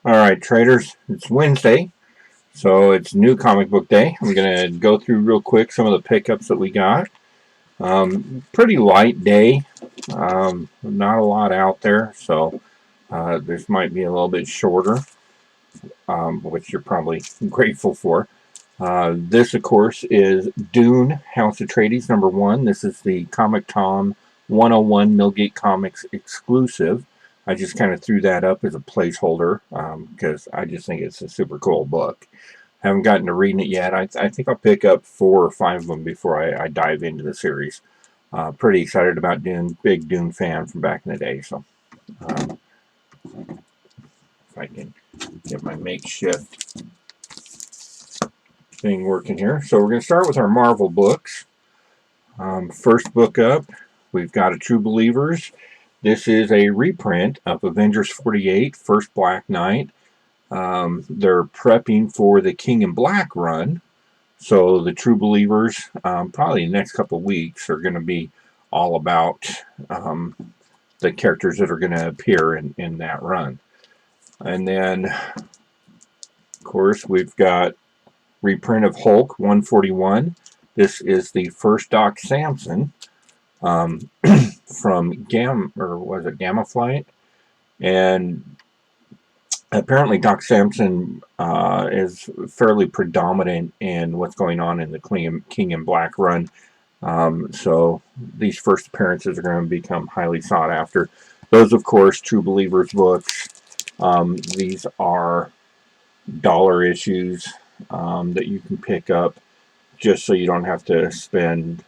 Alright, traders, it's Wednesday, so it's new comic book day. I'm going to go through real quick some of the pickups that we got. Pretty light day, not a lot out there, so this might be a little bit shorter, which you're probably grateful for. This, of course, is Dune, House Atreides #1. This is the Comic Tom 101 Millgate Comics exclusive. I just kind of threw that up as a placeholder because I just think it's a super cool book. Haven't gotten to reading it yet. I think I'll pick up 4 or 5 of them before I dive into the series. Pretty excited about Dune. Big Dune fan from back in the day. So if I can get my makeshift thing working here. So we're going to start with our Marvel books. First book up, we've got a True Believers. This is a reprint of Avengers 48, First Black Knight. They're prepping for the King in Black run. So the True Believers, probably the next couple of weeks, are going to be all about the characters that are going to appear in that run. And then, of course, we've got reprint of Hulk 141. This is the first Doc Samson from Gamma Flight, and apparently Doc Samson is fairly predominant in what's going on in the King in Black run. So these first appearances are going to become highly sought after. Those, of course, True Believers books. These are dollar issues that you can pick up just so you don't have to spend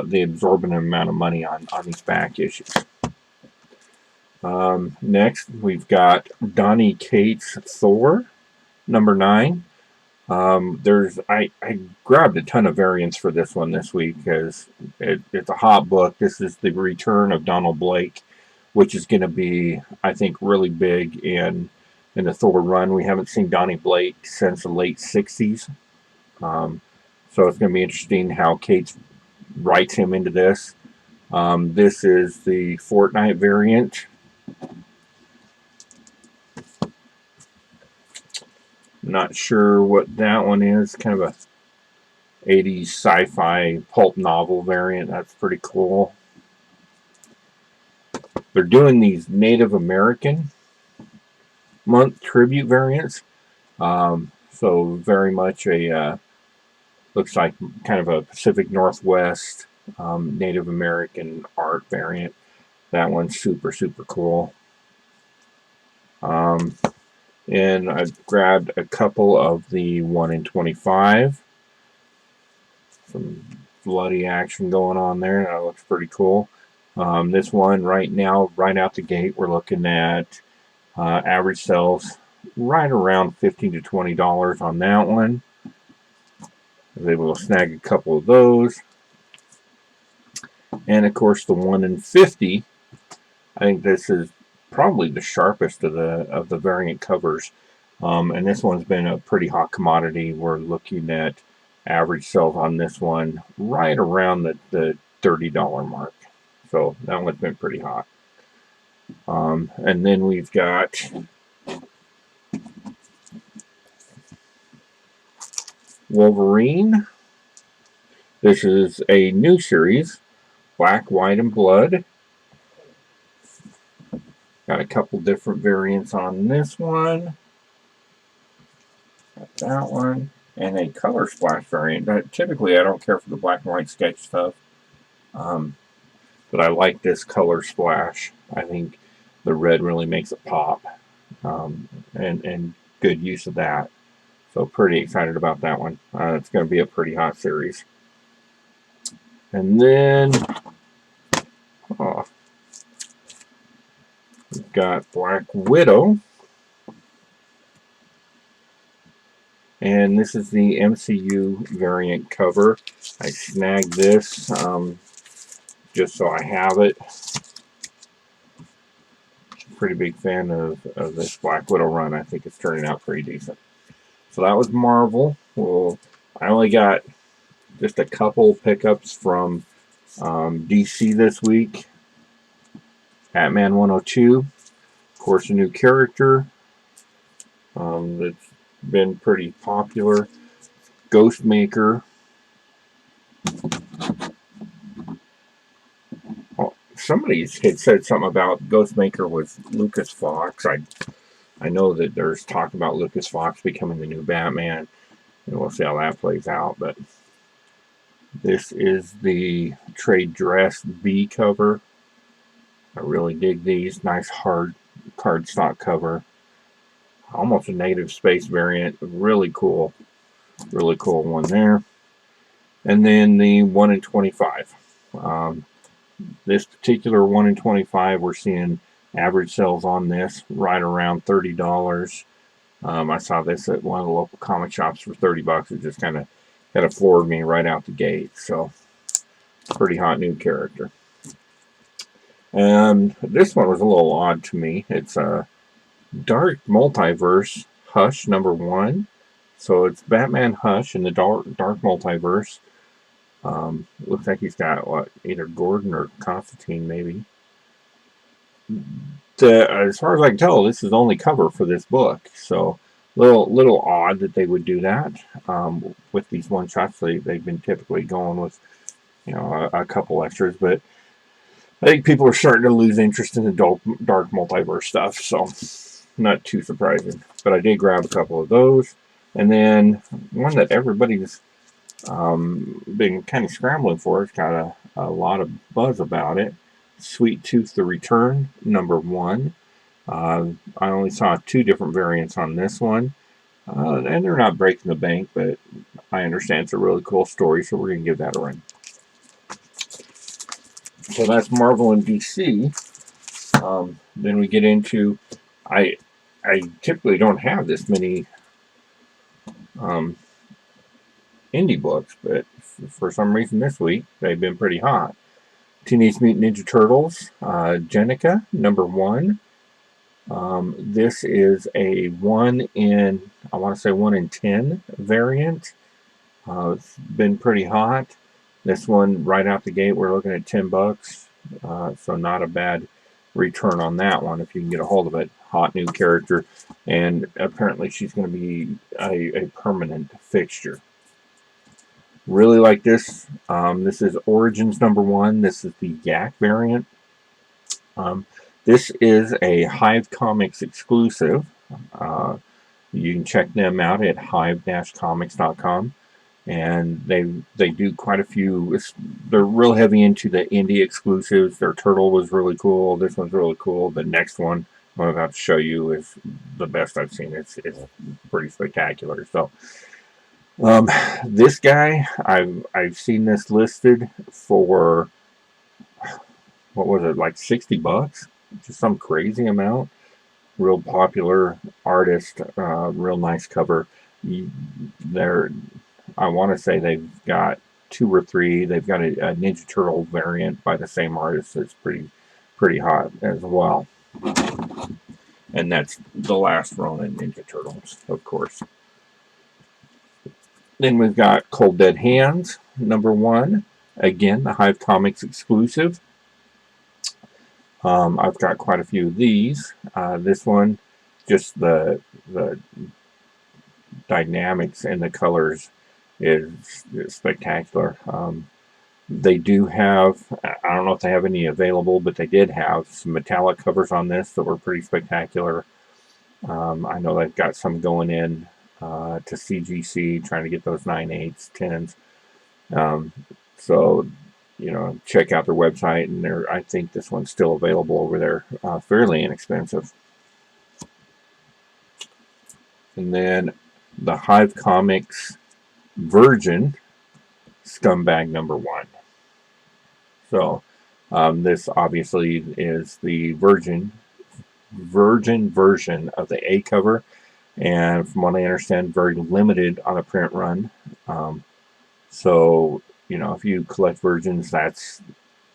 the exorbitant amount of money on these back issues. Next, we've got Donny Cates' Thor, #9. I grabbed a ton of variants for this one this week because it's a hot book. This is the return of Donald Blake, which is going to be, I think, really big in the Thor run. We haven't seen Donny Blake since the late 60s. So it's going to be interesting how Cates writes him into this. This is the Fortnite variant. Not sure what that one is. Kind of a 80s sci-fi pulp novel variant. That's pretty cool. They're doing these Native American month tribute variants. So very much a looks like kind of a Pacific Northwest Native American art variant. That one's super cool. And I've grabbed a couple of the 1 in 25. Some bloody action going on there. That looks pretty cool. This one right now, right out the gate, we're looking at average sales right around $15 to $20 on that one. I was able to snag a couple of those. And of course the 1 in 50. I think this is probably the sharpest of the variant covers. And this one's been a pretty hot commodity. We're looking at average sales on this one right around the $30 mark. So that one's been pretty hot. And then we've got Wolverine. This is a new series, Black, White, and Blood. Got a couple different variants on this one. Got that one. And a color splash variant. Typically, I don't care for the black and white sketch stuff. But I like this color splash. I think the red really makes it pop. And good use of that. So pretty excited about that one. It's going to be a pretty hot series. And then we've got Black Widow. And this is the MCU variant cover. I snagged this just so I have it. Pretty big fan of this Black Widow run. I think it's turning out pretty decent. So that was Marvel. Well, I only got just a couple pickups from DC this week. Batman 102. Of course, a new character. that's been pretty popular. Ghostmaker. Oh, somebody had said something about Ghostmaker was Lucas Fox. I know that there's talk about Lucas Fox becoming the new Batman, and we'll see how that plays out. But this is the trade dress B cover. I really dig these. Nice hard cardstock cover. Almost a negative space variant. Really cool one there. And then the 1 in 25. This particular 1 in 25, we're seeing average sales on this right around $30. I saw this at one of the local comic shops for $30. It just kind of floored me right out the gate. So, pretty hot new character. And this one was a little odd to me. It's a Dark Multiverse Hush #1. So it's Batman Hush in the Dark Multiverse. Looks like he's got what, either Gordon or Constantine, maybe. As far as I can tell, this is the only cover for this book. So little odd that they would do that with these one shots. They've been typically going with a couple extras, but I think people are starting to lose interest in the dark multiverse stuff. So not too surprising. But I did grab a couple of those, and then one that everybody's been kind of scrambling for. It's got a lot of buzz about it. Sweet Tooth: The Return #1. I only saw 2 different variants on this one, and they're not breaking the bank, but I understand it's a really cool story, so we're going to give that a run. So that's Marvel and DC. Then we get into, I typically don't have this many indie books, but for some reason this week they've been pretty hot. Teenage Mutant Ninja Turtles, Jenica #1. This is a 1 in 10 variant. It's been pretty hot. This one right out the gate, we're looking at $10. So not a bad return on that one if you can get a hold of it. Hot new character, and apparently she's going to be a permanent fixture. Really like this. This is Origins #1. This is the Yak variant. This is a Hive Comics exclusive. You can check them out at hive-comics.com, and they do quite a few. They're real heavy into the indie exclusives. Their turtle was really cool. This one's really cool. The next one I'm about to show you is the best I've seen. It's pretty spectacular. So this guy, I've seen this listed for, what was it, like $60? Just some crazy amount. Real popular artist, real nice cover. I want to say they've got 2 or 3. They've got a Ninja Turtle variant by the same artist that's pretty hot as well. And that's the last Ronin Ninja Turtles, of course. Then we've got Cold Dead Hands #1. Again, the Hive Comics exclusive. I've got quite a few of these. This one, just the dynamics and the colors is spectacular. They do have, I don't know if they have any available, but they did have some metallic covers on this that were pretty spectacular. I know they've got some going in to CGC, trying to get those 9/8, 10s. So, check out their website, and I think this one's still available over there, fairly inexpensive. And then the Hive Comics Virgin Scumbag #1. So this obviously is the virgin version of the A cover, and from what I understand, very limited on a print run. So if you collect virgins, that's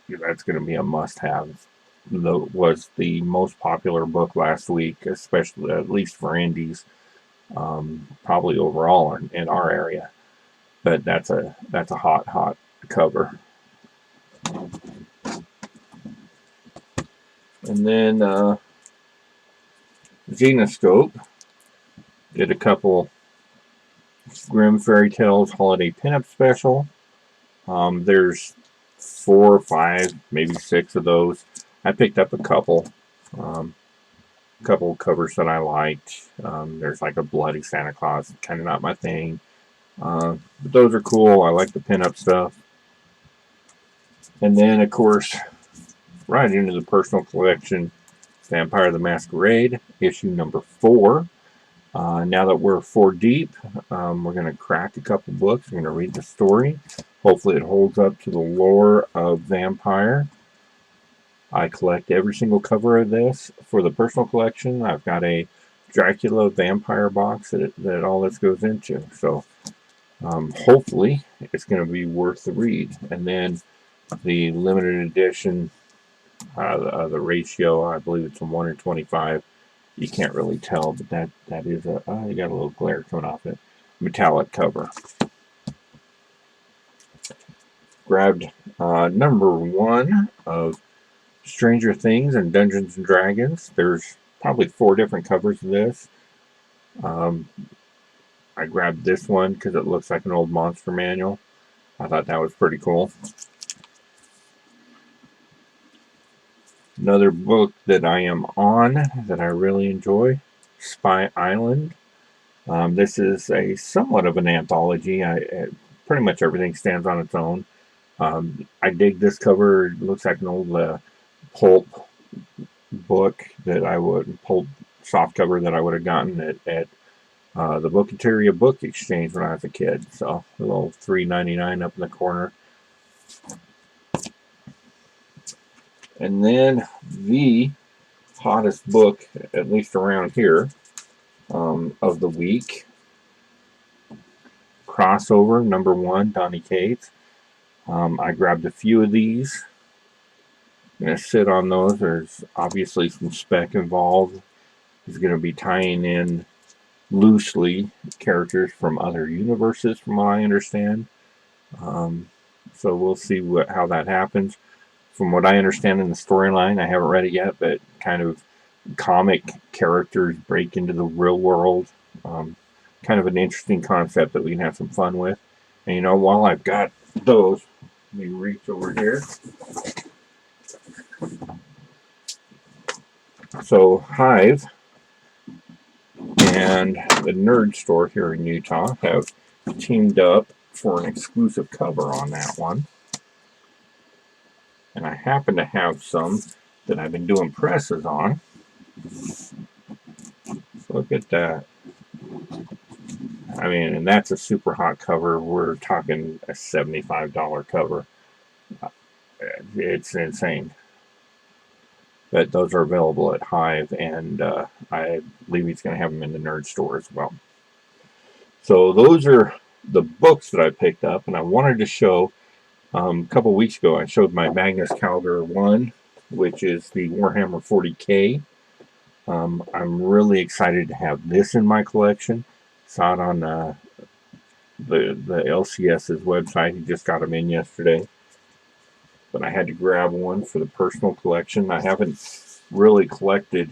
going to be a must-have. Was the most popular book last week, especially at least for indies, probably overall in our area. But that's a hot cover. And then Xenoscope. Did a couple Grimm Fairy Tales Holiday Pinup Special. There's 4 or 5, maybe 6 of those. I picked up a couple. Couple covers that I liked. There's like a Bloody Santa Claus, kind of not my thing. But those are cool. I like the pinup stuff. And then, of course, right into the personal collection, Vampire the Masquerade, issue number 4. Now that we're 4 deep, we're going to crack a couple books. We're going to read the story. Hopefully it holds up to the lore of Vampire. I collect every single cover of this for the personal collection. I've got a Dracula vampire box that all this goes into. So hopefully it's going to be worth the read. And then the limited edition, the ratio, I believe it's a 1:25. You can't really tell, but that is a, you got a little glare coming off it. Metallic cover. Grabbed number 1 of Stranger Things and Dungeons and Dragons. There's probably 4 different covers of this. I grabbed this one because it looks like an old monster manual. I thought that was pretty cool. Another book that I am on that I really enjoy, Spy Island. This is a somewhat of an anthology. Pretty much everything stands on its own. I dig this cover. It looks like an old pulp book that I would, pulp soft cover that I would have gotten at the Bookiteria Book Exchange when I was a kid. So a little $3.99 up in the corner. And then the hottest book, at least around here, of the week, Crossover number 1, Donny Cates. I grabbed a few of these. I'm going to sit on those. There's obviously some spec involved. He's going to be tying in loosely characters from other universes, from what I understand. So we'll see how that happens. From what I understand in the storyline, I haven't read it yet, but kind of comic characters break into the real world. Kind of an interesting concept that we can have some fun with. And you know, while I've got those, let me reach over here. So Hive and the Nerd Store here in Utah have teamed up for an exclusive cover on that one. And I happen to have some that I've been doing presses on. Look at that. I mean, and that's a super hot cover. We're talking a $75 cover. It's insane. But those are available at Hive, and I believe he's going to have them in the Nerd Store as well. So those are the books that I picked up, and I wanted to show, a couple weeks ago, I showed my Magnus Calgar 1, which is the Warhammer 40K. I'm really excited to have this in my collection. Saw it on the LCS's website. He just got them in yesterday. But I had to grab one for the personal collection. I haven't really collected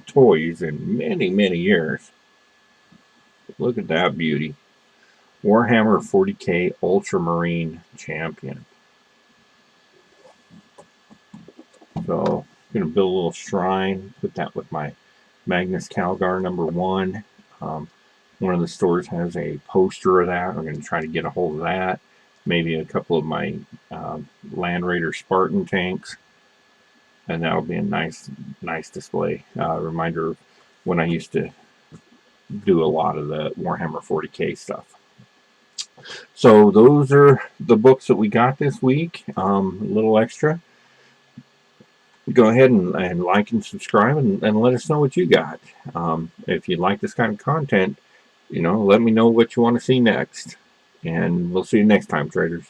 toys in many, many years. Look at that beauty. Warhammer 40K Ultramarine Champion. So I'm going to build a little shrine, put that with my Magnus Calgar number 1. One of the stores has a poster of that. I'm going to try to get a hold of that. Maybe a couple of my Land Raider Spartan tanks. And that'll be a nice display. Reminder of when I used to do a lot of the Warhammer 40K stuff. So those are the books that we got this week. A little extra. Go ahead and like and subscribe and let us know what you got. If you like this kind of content, you know, let me know what you want to see next. And we'll see you next time, traders.